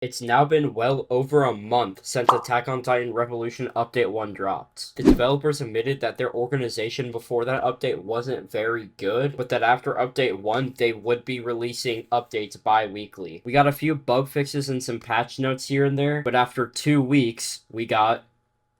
It's now been well over a month since Attack on Titan Revolution Update 1 dropped. The developers admitted that their organization before that update wasn't very good, but that after Update 1, they would be releasing updates bi-weekly. We got a few bug fixes and some patch notes here and there, but after 2 weeks, we got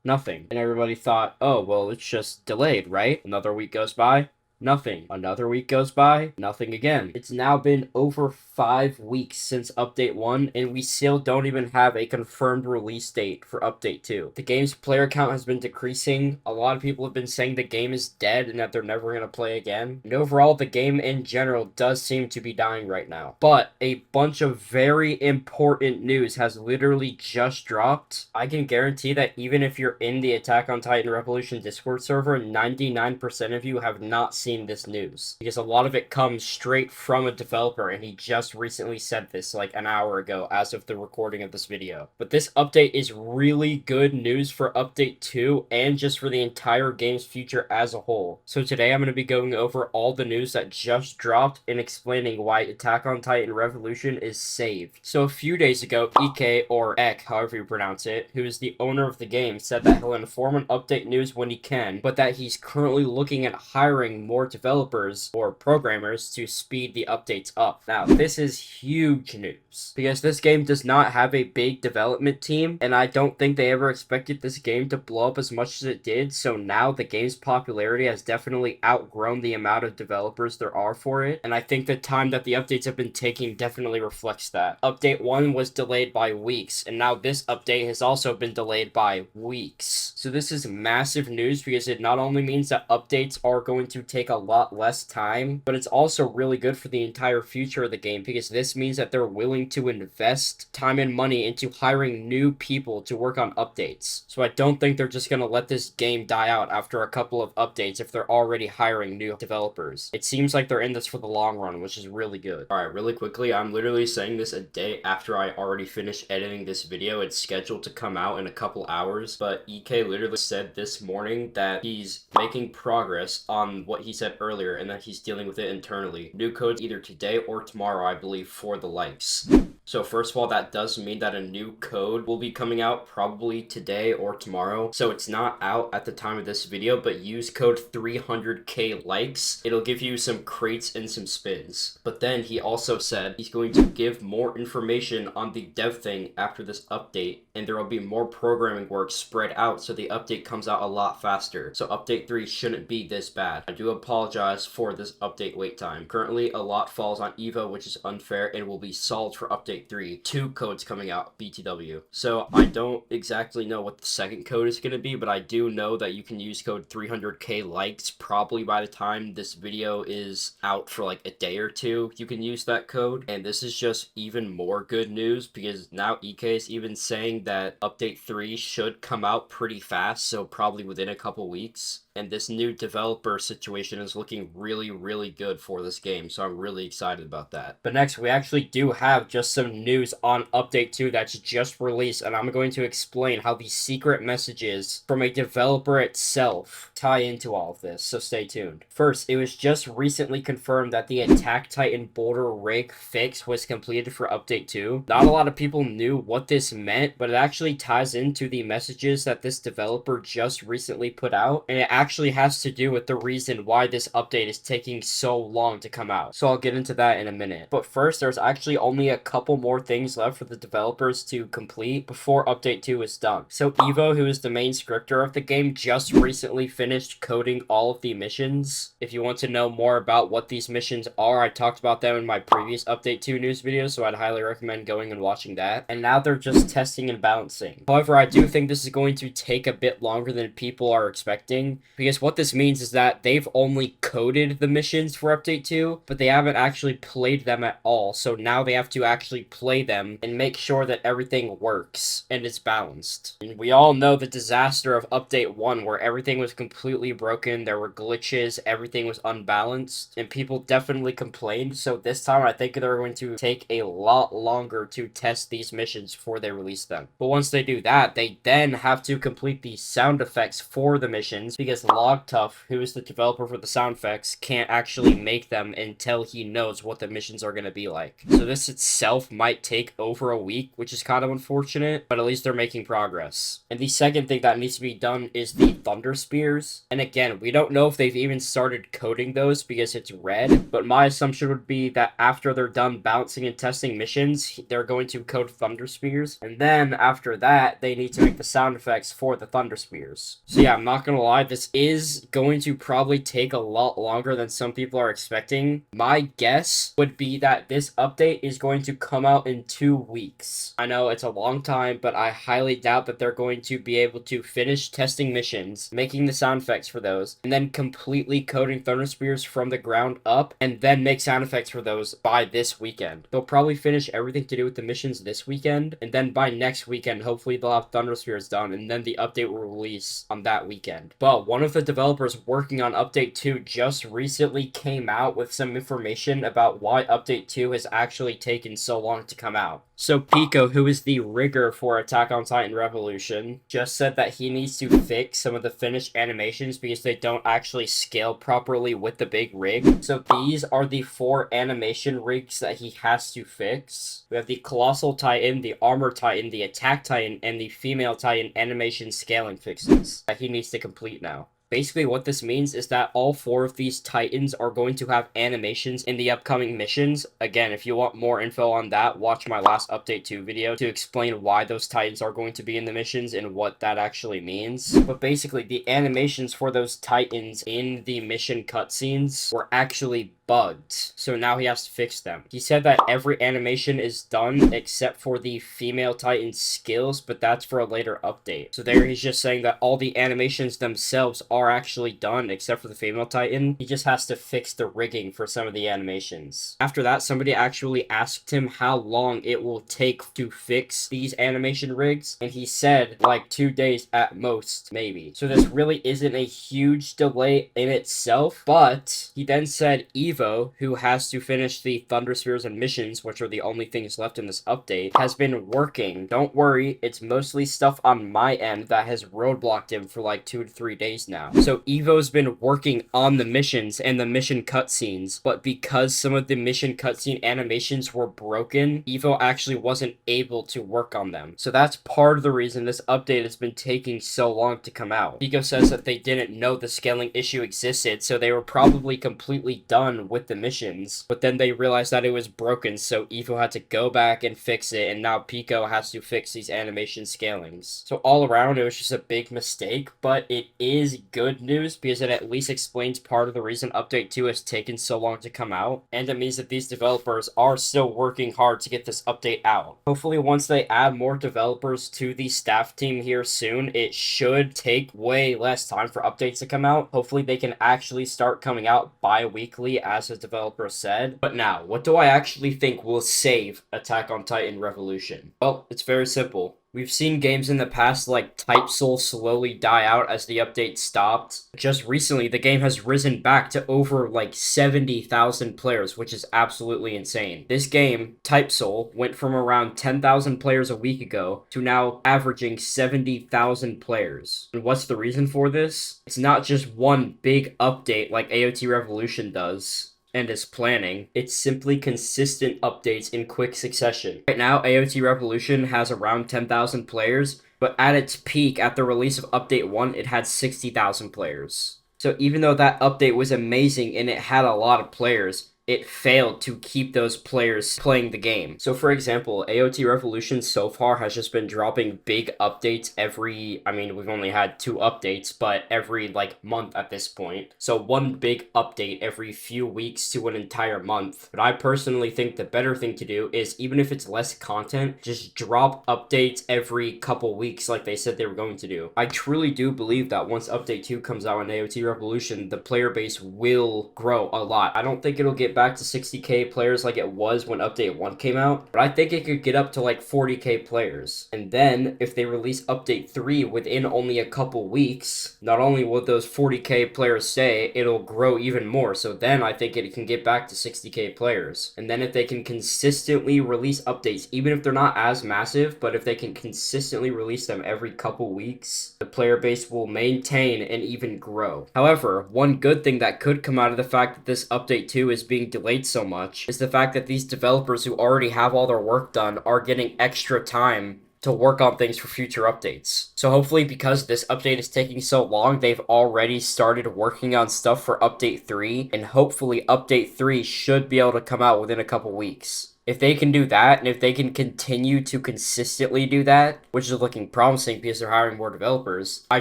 nothing. And everybody thought, oh, well, it's just delayed, right? Another week goes by. Nothing. Another week goes by, nothing again. It's now been over 5 weeks since Update 1, and we still don't even have a confirmed release date for Update 2. The game's player count has been decreasing. A lot of people have been saying the game is dead and that they're never going to play again. And overall, the game in general does seem to be dying right now. But a bunch of very important news has literally just dropped. I can guarantee that even if you're in the Attack on Titan Revolution Discord server, 99% of you have not seen this news, because a lot of it comes straight from a developer, and he just recently said this like an hour ago as of the recording of this video. But this update is really good news for Update 2 and just for the entire game's future as a whole. So today I'm going to be going over all the news that just dropped and explaining why Attack on Titan Revolution is saved. So a few days ago, EK, or Ek, however you pronounce it, who is the owner of the game, said that he'll inform on update news when he can, but that he's currently looking at hiring more developers or programmers to speed the updates up. Now, this is huge news because this game does not have a big development team, and I don't think they ever expected this game to blow up as much as it did. So now the game's popularity has definitely outgrown the amount of developers there are for it, and I think the time that the updates have been taking definitely reflects that. Update 1 was delayed by weeks, and now this update has also been delayed by weeks. So this is massive news because it not only means that updates are going to take a lot less time, but it's also really good for the entire future of the game because this means that they're willing to invest time and money into hiring new people to work on updates. So I don't think they're just going to let this game die out after a couple of updates if they're already hiring new developers. It seems like they're in this for the long run, which is really good. Alright, really quickly, I'm literally saying this a day after I already finished editing this video. It's scheduled to come out in a couple hours, but EK literally said this morning that he's making progress on what he said earlier and that he's dealing with it internally. New codes either today or tomorrow, I believe, for the likes. So first of all, that does mean that a new code will be coming out probably today or tomorrow. So it's not out at the time of this video, but use code 300k likes. It'll give you some crates and some spins. But then he also said he's going to give more information on the dev thing after this update, and there will be more programming work spread out so the update comes out a lot faster. So update 3 shouldn't be this bad. I do apologize for this update wait time. Currently, a lot falls on Evo, which is unfair and will be solved for update 3. 2 codes coming out, BTW. So I don't exactly know what the second code is going to be, but I do know that you can use code 300k likes probably by the time this video is out for like a day or two. You can use that code, and this is just even more good news because now EK is even saying that update 3 should come out pretty fast, so probably within a couple weeks. And this new developer situation is looking really, really good for this game, so I'm really excited about that. But next, we actually do have just some news on Update 2 that's just released, and I'm going to explain how the secret messages from a developer itself tie into all of this, so stay tuned. First, it was just recently confirmed that the Attack Titan Boulder Rig fix was completed for Update 2. Not a lot of people knew what this meant, but it actually ties into the messages that this developer just recently put out, and it actually has to do with the reason why this update is taking so long to come out. So I'll get into that in a minute. But first, there's actually only a couple more things left for the developers to complete before Update 2 is done. So Evo, who is the main scripter of the game, just recently finished coding all of the missions. If you want to know more about what these missions are, I talked about them in my previous Update 2 news video, so I'd highly recommend going and watching that. And now they're just testing and balancing. However, I do think this is going to take a bit longer than people are expecting, because what this means is that they've only coded the missions for Update 2, but they haven't actually played them at all. So now they have to actually play them and make sure that everything works and it's balanced. And we all know the disaster of Update 1 where everything was completely broken, there were glitches, everything was unbalanced, and people definitely complained. So this time I think they're going to take a lot longer to test these missions before they release them. But once they do that, they then have to complete the sound effects for the missions, because Logtough, who is the developer for the sound effects, can't actually make them until he knows what the missions are going to be like. So this itself itself might take over a week, which is kind of unfortunate, but at least they're making progress. And the second thing that needs to be done is the Thunderspears. And again, we don't know if they've even started coding those because it's red, but my assumption would be that after they're done balancing and testing missions, they're going to code Thunderspears. And then after that, they need to make the sound effects for the Thunderspears. So yeah, I'm not gonna lie, this is going to probably take a lot longer than some people are expecting. My guess would be that this update is going to come out in 2 weeks. I know it's a long time, but I highly doubt that they're going to be able to finish testing missions, making the sound effects for those, and then completely coding Thunderspears from the ground up, and then make sound effects for those by this weekend. They'll probably finish everything to do with the missions this weekend, and then by next weekend, hopefully they'll have Thunderspears done, and then the update will release on that weekend. But one of the developers working on Update 2 just recently came out with some information about why Update 2 has actually taken so long to come out. So Pico, who is the rigger for Attack on Titan Revolution, just said that he needs to fix some of the finished animations because they don't actually scale properly with the big rig. So these are the 4 animation rigs that he has to fix. We have the Colossal Titan, the Armor Titan, the Attack Titan, and the Female Titan animation scaling fixes that he needs to complete now. Basically, what this means is that all 4 of these Titans are going to have animations in the upcoming missions. Again, if you want more info on that, watch my last Update 2 video to explain why those Titans are going to be in the missions and what that actually means. But basically, the animations for those Titans in the mission cutscenes were actually bugged, so now he has to fix them. He said that every animation is done except for the female Titan's skills, but that's for a later update. So there he's just saying that all the animations themselves are actually done except for the female Titan. He just has to fix the rigging for some of the animations. After that, somebody actually asked him how long it will take to fix these animation rigs, and he said like 2 days at most, maybe. So this really isn't a huge delay in itself, but he then said Eva, who has to finish the Thunderspears and missions, which are the only things left in this update, has been working. Don't worry, it's mostly stuff on my end that has roadblocked him for like 2 to 3 days now. So Evo's been working on the missions and the mission cutscenes, but because some of the mission cutscene animations were broken, Evo actually wasn't able to work on them. So that's part of the reason this update has been taking so long to come out. Pico says that they didn't know the scaling issue existed, so they were probably completely done with the missions, but then they realized that it was broken, so Evo had to go back and fix it, and now Pico has to fix these animation scalings. So all around, it was just a big mistake, but it is good news because it at least explains part of the reason Update 2 has taken so long to come out, and it means that these developers are still working hard to get this update out. Hopefully once they add more developers to the staff team here soon, it should take way less time for updates to come out. Hopefully they can actually start coming out bi-weekly as the developer said. But now, what do I actually think will save Attack on Titan Revolution? Well, it's very simple. We've seen games in the past like Type Soul slowly die out as the update stopped. Just recently, the game has risen back to over like 70,000 players, which is absolutely insane. This game, Type Soul, went from around 10,000 players a week ago to now averaging 70,000 players. And what's the reason for this? It's not just one big update like AOT Revolution does and is planning. It's simply consistent updates in quick succession. Right now, AOT Revolution has around 10,000 players, but at its peak, at the release of Update 1, it had 60,000 players. So even though that update was amazing and it had a lot of players, it failed to keep those players playing the game. So for example, AOT Revolution so far has just been dropping big updates we've only had 2 updates, but every like month at this point. So one big update every few weeks to an entire month. But I personally think the better thing to do is, even if it's less content, just drop updates every couple weeks like they said they were going to do. I truly do believe that once Update 2 comes out in AOT Revolution, the player base will grow a lot. I don't think it'll get back to 60k players like it was when Update 1 came out, but I think it could get up to like 40k players. And then if they release Update 3 within only a couple weeks, not only will those 40k players stay, it'll grow even more. So then I think it can get back to 60k players. And then if they can consistently release updates, even if they're not as massive, but if they can consistently release them every couple weeks, the player base will maintain and even grow. However, one good thing that could come out of the fact that this Update 2 is being being delayed so much is the fact that these developers who already have all their work done are getting extra time to work on things for future updates. So hopefully, because this update is taking so long, they've already started working on stuff for update 3, and hopefully update 3 should be able to come out within a couple weeks. If they can do that, and if they can continue to consistently do that, which is looking promising because they're hiring more developers, I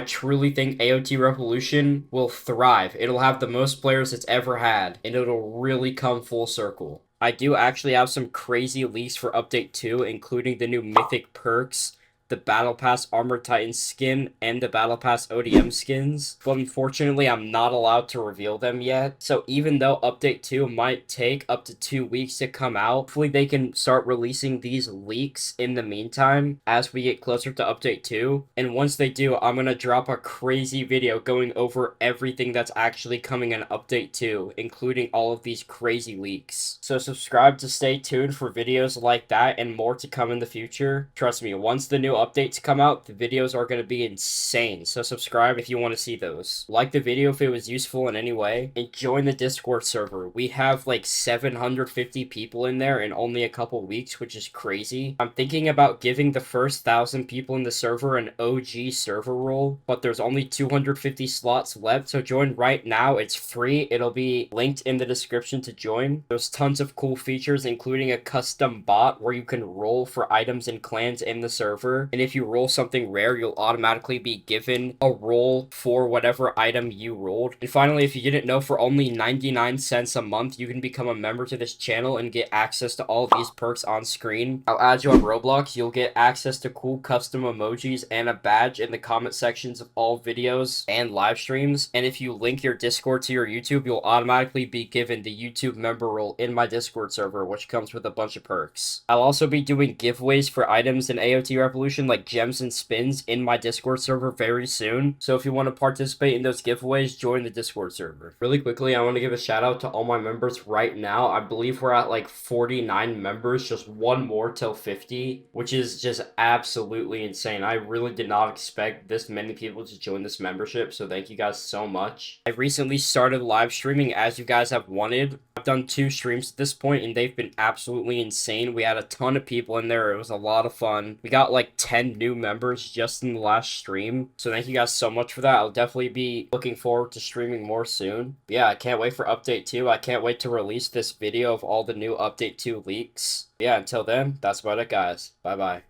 truly think AOT Revolution will thrive. It'll have the most players it's ever had, and it'll really come full circle. I do actually have some crazy leaks for Update 2, including the new mythic perks, the Battle Pass Armor Titan skin, and the Battle Pass ODM skins, but unfortunately I'm not allowed to reveal them yet. So even though Update 2 might take up to 2 weeks to come out, hopefully they can start releasing these leaks in the meantime as we get closer to Update 2. And once they do, I'm gonna drop a crazy video going over everything that's actually coming in Update 2, including all of these crazy leaks. So subscribe to stay tuned for videos like that and more to come in the future. Trust me, once the new updates come out, the videos are going to be insane, so subscribe if you want to see those. Like the video if it was useful in any way, and join the Discord server. We have like 750 people in there in only a couple weeks, which is crazy. I'm thinking about giving the first 1,000 people in the server an OG server role, but there's only 250 slots left, so join right now. It's free. It'll be linked in the description to join. There's tons of cool features, including a custom bot where you can roll for items and clans in the server. And if you roll something rare, you'll automatically be given a roll for whatever item you rolled. And finally, if you didn't know, for only 99 cents a month, you can become a member to this channel and get access to all of these perks on screen. I'll add you on Roblox. You'll get access to cool custom emojis and a badge in the comment sections of all videos and live streams. And if you link your Discord to your YouTube, you'll automatically be given the YouTube member role in my Discord server, which comes with a bunch of perks. I'll also be doing giveaways for items in AOT Revolution, like gems and spins, in my Discord server very soon. So if you want to participate in those giveaways, join the Discord server. Really quickly, I want to give a shout out to all my members right now. I believe we're at like 49 members, just one more till 50, which is just absolutely insane. I really did not expect this many people to join this membership, so thank you guys so much. I recently started live streaming as you guys have wanted. I've done 2 streams at this point, and they've been absolutely insane. We had a ton of people in there. It was a lot of fun. We got like 10 new members just in the last stream, so thank you guys so much for that. I'll definitely be looking forward to streaming more soon. But yeah, I can't wait for Update 2. I can't wait to release this video of all the new Update 2 leaks. Yeah, until then, that's about it, guys. Bye-bye.